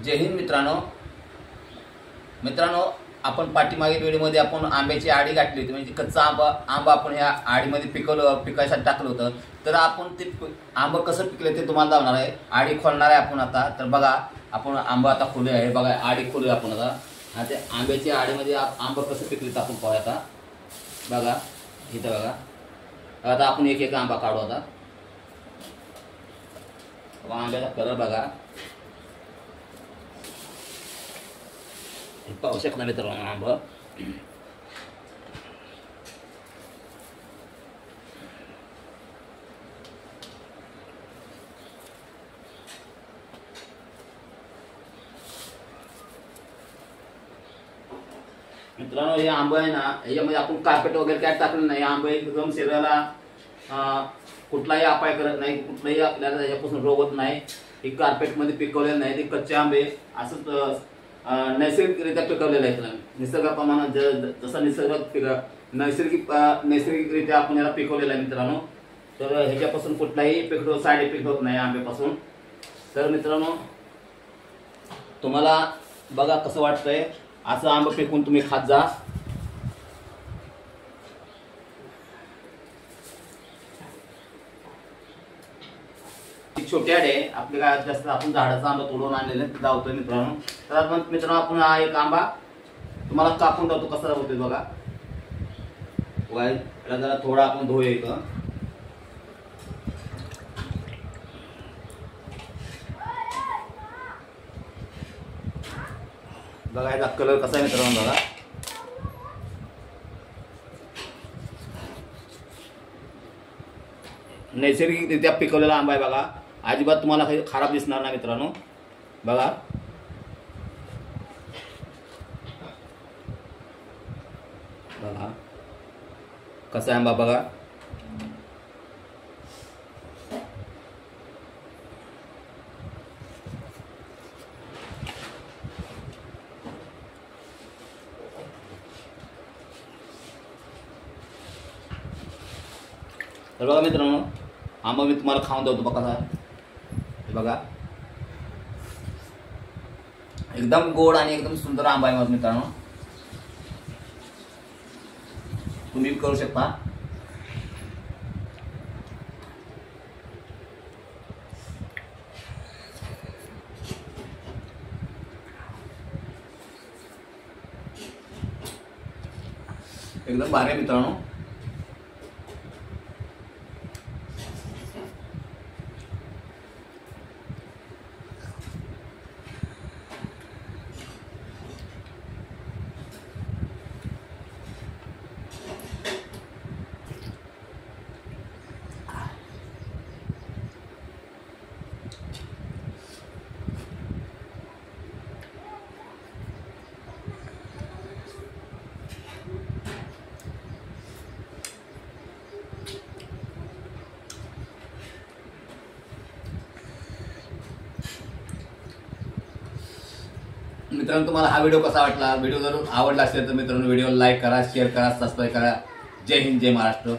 जय हिंद मित्रांनो, आपण पाठीमागील व्हिडिओमध्ये आपण आंब्याची आडी गाठली होती, म्हणजे कच्चा आंबा आपण ह्या आडीमध्ये पिकायसाठी टाकलं होतं। तर आपण ते आंबा कसं पिकलं ते तुम्हाला दाखवणार आहे। आडी खोलणार आहे आपण आता। तर बघा, आपण आंबा आता खोलू आहे। बघा, आडी खोलू आपण आता। ते आंब्याच्या आडीमध्ये आंबा कसं पिकलं ते आपण पाहूया आता। बघा इथं बघा, आता आपण एक एक आंबा काढू आता। आंब्याचा कलर बघा, पाहू शकता मित्रांनो आंबा। मित्रांनो, हे आंबा आहे ना, याच्यामध्ये आपण कार्पेट वगैरे काय टाकलं नाही। आंबा एकदम शरीराला कुठलाही अपाय करत नाही, कुठलाही आपल्याला त्याच्यापासून रोग होत नाही। हे कार्पेट मध्ये पिकवलेलं नाही, ते कच्चे आंबे असंच नैसर्गिकरित्या पिकवलेले आहेत। निसर्गाप्रमाणे जसं नैसर्गिकरित्या आपण याला पिकवलेलं आहे मित्रांनो। तर ह्याच्यापासून कुठलाही साईड इफेक्ट होत नाही आंब्यापासून। तर मित्रांनो, तुम्हाला बघा कसं वाटतंय, असं आंबा पिकवून तुम्ही खात जा। छोटे आडे आपले काय जास्त आपण झाडाचा आंबा तोडून आणलेले लावतोय मित्रांनो। तर मित्रांनो, आपण हा एक आंबा तुम्हाला कापून जातो कसा होतोय बघा। याला जरा थोडा आपण धुवूया इथं। बघा याचा कलर कसा आहे मित्रांनो बघा। नैसर्गिकरित्या पिकवलेला आंबा आहे बघा, अजिबात तुम्हाला काही खराब दिसणार नाही मित्रांनो। बघा बघा कसा आंबा बघा। तर बघा मित्रांनो, आंबा मी तुम्हाला खाऊन देतो बघा कसा। बघा एकदम गोड आणि एकदम सुंदर आंबा आहे मित्रांनो, तुम्ही करू शकता। एकदम भारी आहे मित्रांनो। मित्रांनो, तुम्हाला हा व्हिडिओ कसा वाटला? व्हिडिओ जर आवडला असेल तर मित्रांनो व्हिडिओला लाईक करा, शेअर करा, सबस्क्राईब करा। जय हिंद, जय महाराष्ट्र।